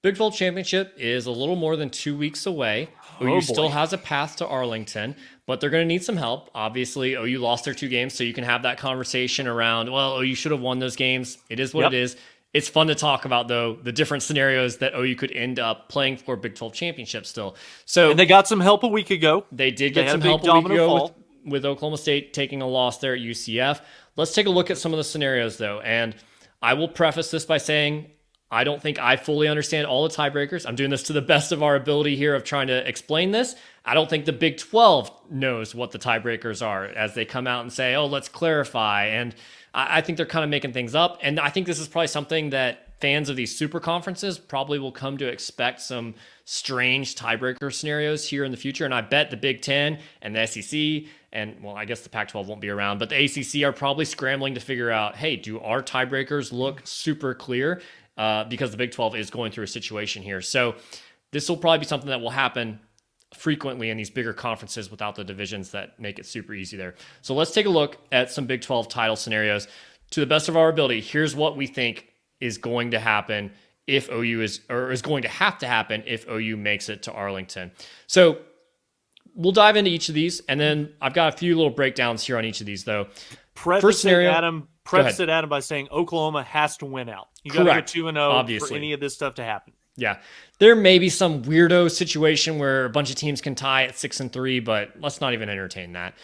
Big 12 championship is a little more than 2 weeks away. Oh OU boy. still has a path to Arlington, but they're going to need some help. Obviously, OU lost their 2 games, so you can have that conversation around, well, OU should have won those games. It is what it Yep. is. It's fun to talk about, though, the different scenarios that OU could end up playing for Big 12 championship still. And So they got some help a week ago. they did They get had a some big help a week domino ago fall. with Oklahoma State taking a loss there at UCF. Let's take a look at some of the scenarios, though. And I will preface this by saying I don't think I fully understand all the tiebreakers. I'm doing this to the best of our ability here of trying to explain this. I don't think the Big 12 knows what the tiebreakers are as they come out and say, oh, let's clarify. And I think they're kind of making things up. And I think this is probably something that fans of these super conferences probably will come to expect some strange tiebreaker scenarios here in the future. And I bet the Big 10 and the SEC and, well, I guess the Pac 12 won't be around, but the ACC are probably scrambling to figure out, hey, do our tiebreakers look super clear? Because the Big 12 is going through a situation here. So this will probably be something that will happen frequently in these bigger conferences without the divisions that make it super easy there. So let's take a look at some Big 12 title scenarios. To the best of our ability, here's what we think is going to happen if OU is going to have to happen if OU makes it to Arlington. So we'll dive into each of these, and then I've got a few little breakdowns here on each of these, though. First scenario, Preface it, Adam, by saying Oklahoma has to win out. You got to go 2-0 for any of this stuff to happen. Yeah, there may be some weirdo situation where a bunch of teams can tie at 6-3, but let's not even entertain that.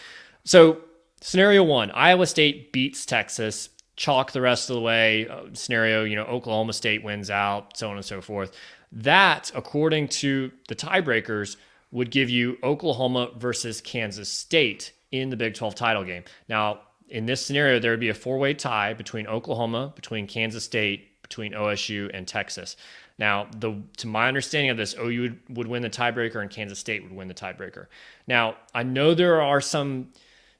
So, scenario one: Iowa State beats Texas, chalk the rest of the way. Scenario, Oklahoma State wins out, so on and so forth. That, according to the tiebreakers, would give you Oklahoma versus Kansas State in the Big 12 title game. Now, in this scenario, there would be a four-way tie between Oklahoma, between Kansas State, between OSU, and Texas. Now, to my understanding of this, OU would win the tiebreaker and Kansas State would win the tiebreaker. Now, I know there are some...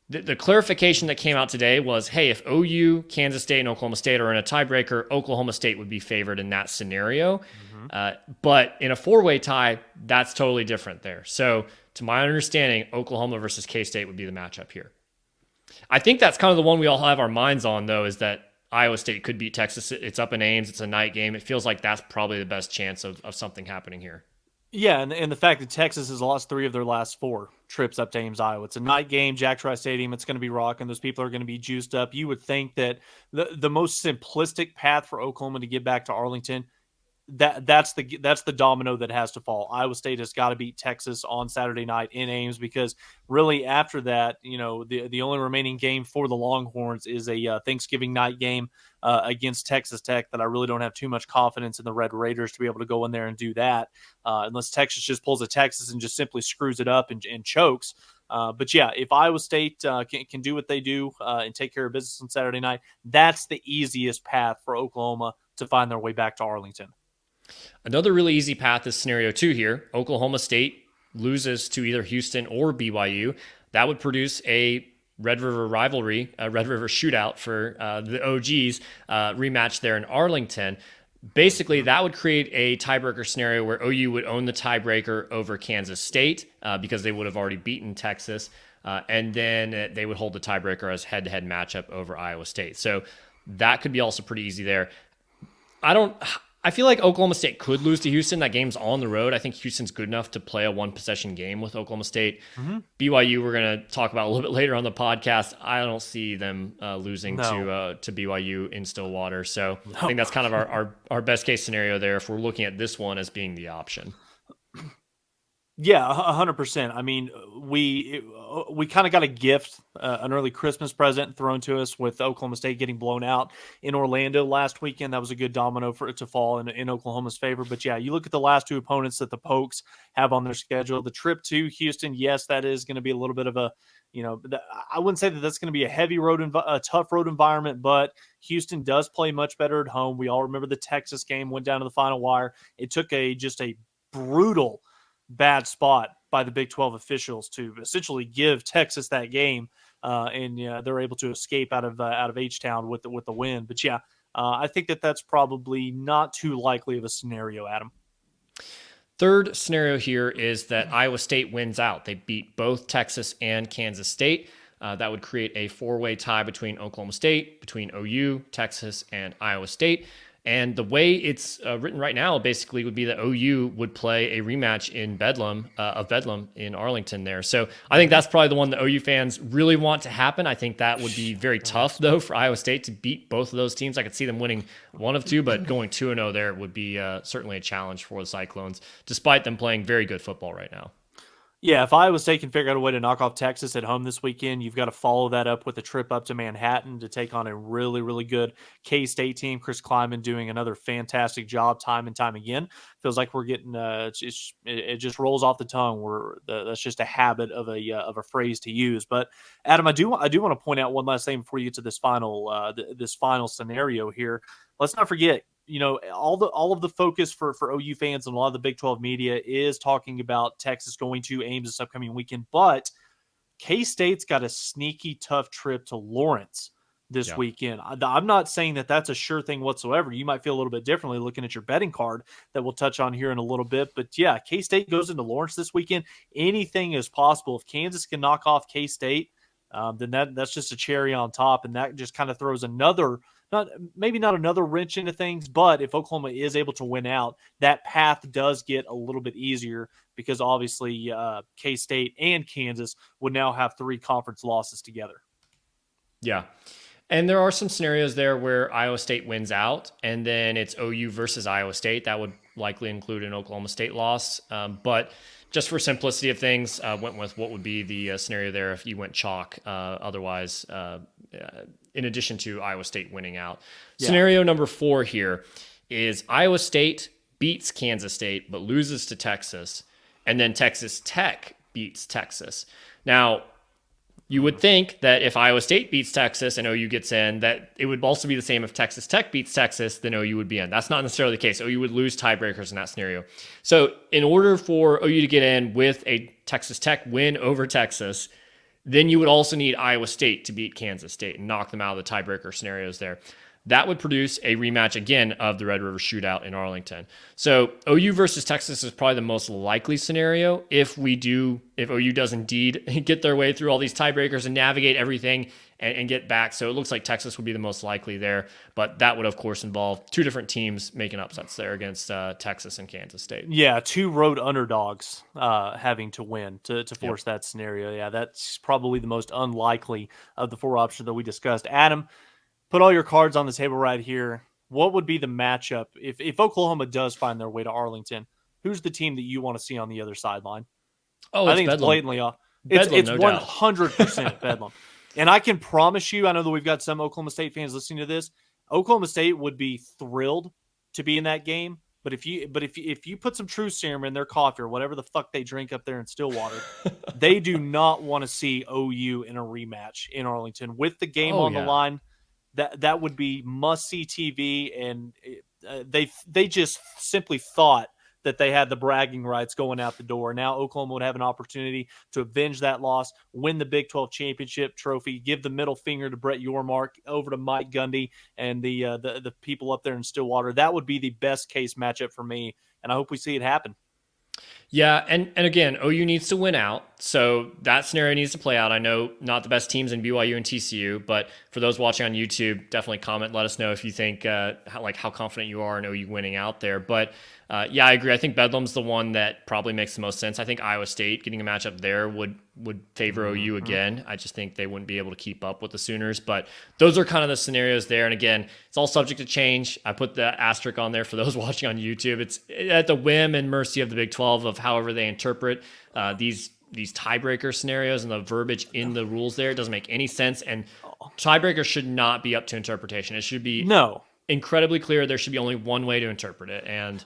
The clarification that came out today was, hey, if OU, Kansas State, and Oklahoma State are in a tiebreaker, Oklahoma State would be favored in that scenario. But in a four-way tie, that's totally different there. So, to my understanding, Oklahoma versus K-State would be the matchup here. I think that's kind of the one we all have our minds on, though, is that Iowa State could beat Texas. It's up in Ames. It's a night game. It feels like that's probably the best chance of something happening here. Yeah, and the fact that Texas has lost 3 of their last 4 trips up to Ames, Iowa. It's a night game, Jacquez Stadium. It's going to be rocking. Those people are going to be juiced up. You would think that the most simplistic path for Oklahoma to get back to Arlington, that's the domino that has to fall. Iowa State has got to beat Texas on Saturday night in Ames, because really after that, the only remaining game for the Longhorns is a Thanksgiving night game against Texas Tech that I really don't have too much confidence in the Red Raiders to be able to go in there and do that, unless Texas just pulls a Texas and just simply screws it up and chokes. But yeah, if Iowa State can do what they do and take care of business on Saturday night, that's the easiest path for Oklahoma to find their way back to Arlington. Another really easy path is scenario 2 here. Oklahoma State loses to either Houston or BYU. That would produce a Red River rivalry, a Red River shootout for the OGs rematch there in Arlington. Basically, that would create a tiebreaker scenario where OU would own the tiebreaker over Kansas State because they would have already beaten Texas. And then they would hold the tiebreaker as head-to-head matchup over Iowa State. So that could be also pretty easy there. I feel like Oklahoma State could lose to Houston. That game's on the road. I think Houston's good enough to play a one-possession game with Oklahoma State. BYU, we're going to talk about a little bit later on the podcast. I don't see them losing to BYU in Stillwater. So I think that's kind of our best-case scenario there if we're looking at this one as being the option. Yeah, 100%. I mean, we kind of got a gift, an early Christmas present thrown to us with Oklahoma State getting blown out in Orlando last weekend. That was a good domino for it to fall in Oklahoma's favor. But yeah, you look at the last 2 opponents that the Pokes have on their schedule. The trip to Houston, yes, that is going to be a little bit of a, I wouldn't say that that's going to be a heavy road, a tough road environment, but Houston does play much better at home. We all remember the Texas game went down to the final wire. It took just a brutal bad spot by the Big 12 officials to essentially give Texas that game, and they're able to escape out of H-Town with the win. But yeah, I think that's probably not too likely of a scenario, Adam. Third scenario here is that Iowa State wins out. They beat both Texas and Kansas State. That would create a four-way tie between Oklahoma State, between OU, Texas, and Iowa State. And the way it's written right now basically would be that OU would play a rematch in Bedlam in Arlington there. So I think that's probably the one that OU fans really want to happen. I think that would be very tough, though, for Iowa State to beat both of those teams. I could see them winning one of two, but going 2-0 there would be certainly a challenge for the Cyclones, despite them playing very good football right now. Yeah, if Iowa State can figure out a way to knock off Texas at home this weekend, you've got to follow that up with a trip up to Manhattan to take on a really, really good K-State team. Chris Kleiman doing another fantastic job time and time again. Feels like we're getting it just rolls off the tongue. That's just a habit of a phrase to use. But Adam, I do want to point out one last thing before you get to this final scenario here. Let's not forget, all of the focus for OU fans and a lot of the Big 12 media is talking about Texas going to Ames this upcoming weekend, but K-State's got a sneaky tough trip to Lawrence this weekend. I'm not saying that that's a sure thing whatsoever. You might feel a little bit differently looking at your betting card that we'll touch on here in a little bit, but yeah, K-State goes into Lawrence this weekend. Anything is possible. If Kansas can knock off K-State, then that's just a cherry on top, and that just kind of throws maybe not another wrench into things, but if Oklahoma is able to win out, that path does get a little bit easier because obviously K-State and Kansas would now have 3 conference losses together. Yeah. And there are some scenarios there where Iowa State wins out, and then it's OU versus Iowa State. That would likely include an Oklahoma State loss. But just for simplicity of things, went with what would be the scenario there if you went chalk. Otherwise, in addition to Iowa State winning out. Yeah. Scenario number 4 here is Iowa State beats Kansas State but loses to Texas, and then Texas Tech beats Texas. Now, you would think that if Iowa State beats Texas and OU gets in, that it would also be the same if Texas Tech beats Texas, then OU would be in. That's not necessarily the case. OU would lose tiebreakers in that scenario. So in order for OU to get in with a Texas Tech win over Texas, then you would also need Iowa State to beat Kansas State and knock them out of the tiebreaker scenarios there. That would produce a rematch again of the Red River Shootout in Arlington. So OU versus Texas is probably the most likely scenario if OU does indeed get their way through all these tiebreakers and navigate everything and get back. So it looks like Texas would be the most likely there, but that would of course involve 2 different teams making upsets there against Texas and Kansas State. Yeah, 2 road underdogs having to win to force that scenario. Yeah, that's probably the most unlikely of the 4 options that we discussed. Adam, put all your cards on the table right here. What would be the matchup if Oklahoma does find their way to Arlington? Who's the team that you want to see on the other sideline? Oh, I think Bedlam. It's blatantly off. Bedlam, It's no 100% Bedlam. And I can promise you, I know that we've got some Oklahoma State fans listening to this. Oklahoma State would be thrilled to be in that game. But if you put some True Serum in their coffee or whatever the fuck they drink up there in Stillwater, they do not want to see OU in a rematch in Arlington with the game on the line. That would be must-see TV, and they just simply thought that they had the bragging rights going out the door. Now Oklahoma would have an opportunity to avenge that loss, win the Big 12 championship trophy, give the middle finger to Brett Yormark, over to Mike Gundy and the people up there in Stillwater. That would be the best case matchup for me, and I hope we see it happen. Yeah, and again, OU needs to win out, so that scenario needs to play out. I know not the best teams in BYU and TCU, but for those watching on YouTube, definitely comment. Let us know if you think how confident you are in OU winning out there. But yeah, I agree. I think Bedlam's the one that probably makes the most sense. I think Iowa State getting a matchup there would favor OU again. I just think they wouldn't be able to keep up with the Sooners. But those are kind of the scenarios there. And again, it's all subject to change. I put the asterisk on there for those watching on YouTube. It's at the whim and mercy of the Big 12 of however they interpret these tiebreaker scenarios and the verbiage in the rules there. It doesn't make any sense. And tiebreakers should not be up to interpretation. It should be incredibly clear. There should be only one way to interpret it. And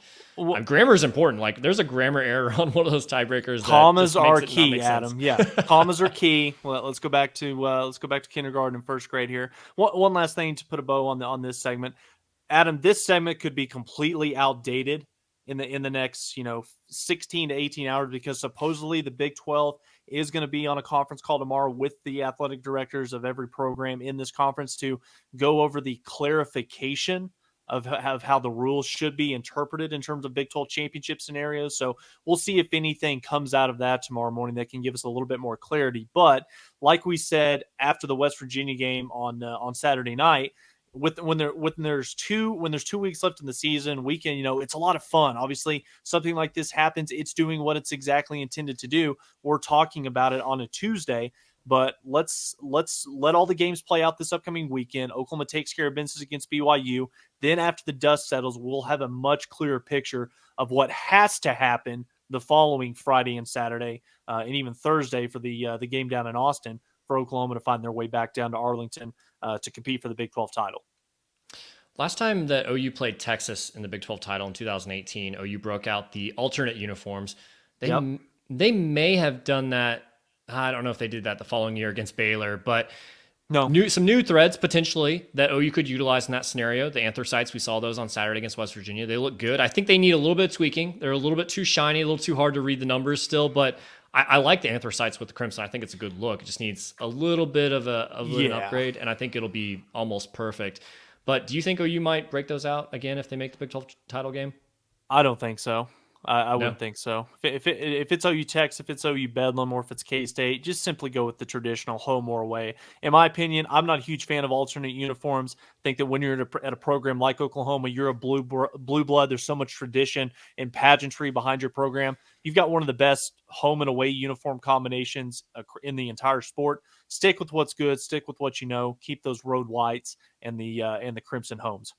grammar is important. Like, there's a grammar error on one of those tiebreakers. Commas are key, Adam. Yeah, commas are key. Well, let's go back to kindergarten and first grade here. One last thing to put a bow on this segment, Adam. This segment could be completely outdated in the next 16 to 18 hours because supposedly the Big 12 is going to be on a conference call tomorrow with the athletic directors of every program in this conference to go over the clarification of how the rules should be interpreted in terms of Big 12 championship scenarios. So we'll see if anything comes out of that tomorrow morning that can give us a little bit more clarity. But like we said after the West Virginia game on Saturday night, when there's 2 weeks left in the season, weekend, it's a lot of fun. Obviously, something like this happens, it's doing what it's exactly intended to do. We're talking about it on a Tuesday, but let's let all the games play out this upcoming weekend. Oklahoma takes care of business against BYU. Then after the dust settles, we'll have a much clearer picture of what has to happen the following Friday and Saturday, and even Thursday for the game down in Austin for Oklahoma to find their way back down to Arlington to compete for the Big 12 title. Last time that OU played Texas in the Big 12 title in 2018, OU broke out the alternate uniforms. They may have done that. I don't know if they did that the following year against Baylor, but some new threads potentially that OU could utilize in that scenario. The anthracites, we saw those on Saturday against West Virginia. They look good. I think they need a little bit of tweaking. They're a little bit too shiny, a little too hard to read the numbers still, but I like the anthracites with the crimson. I think it's a good look. It just needs a little bit of an upgrade, and I think it'll be almost perfect. But do you think OU might break those out again if they make the Big 12 title game? I don't think so. I wouldn't think so. If it's OU Texas, if it's OU Bedlam, or if it's K-State, just simply go with the traditional home or away. In my opinion, I'm not a huge fan of alternate uniforms. I think that when you're at a program like Oklahoma, you're a blue blood. There's so much tradition and pageantry behind your program. You've got one of the best home and away uniform combinations in the entire sport. Stick with what's good. Stick with what you know. Keep those road whites and the crimson homes.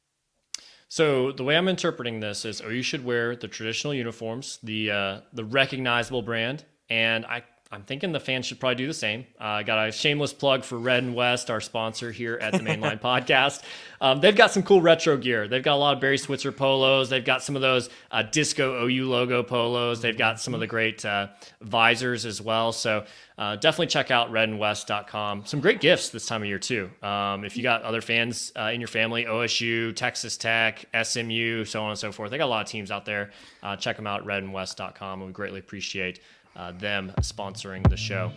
So the way I'm interpreting this is OU should wear the traditional uniforms, the recognizable brand, and I'm thinking the fans should probably do the same. I got a shameless plug for Red and West, our sponsor here at the Mainline Podcast. They've got some cool retro gear. They've got a lot of Barry Switzer polos. They've got some of those disco OU logo polos. They've got some of the great visors as well. So definitely check out redandwest.com. Some great gifts this time of year too. If you got other fans in your family, OSU, Texas Tech, SMU, so on and so forth. They got a lot of teams out there. Check them out at redandwest.com, and we greatly appreciate them sponsoring the show.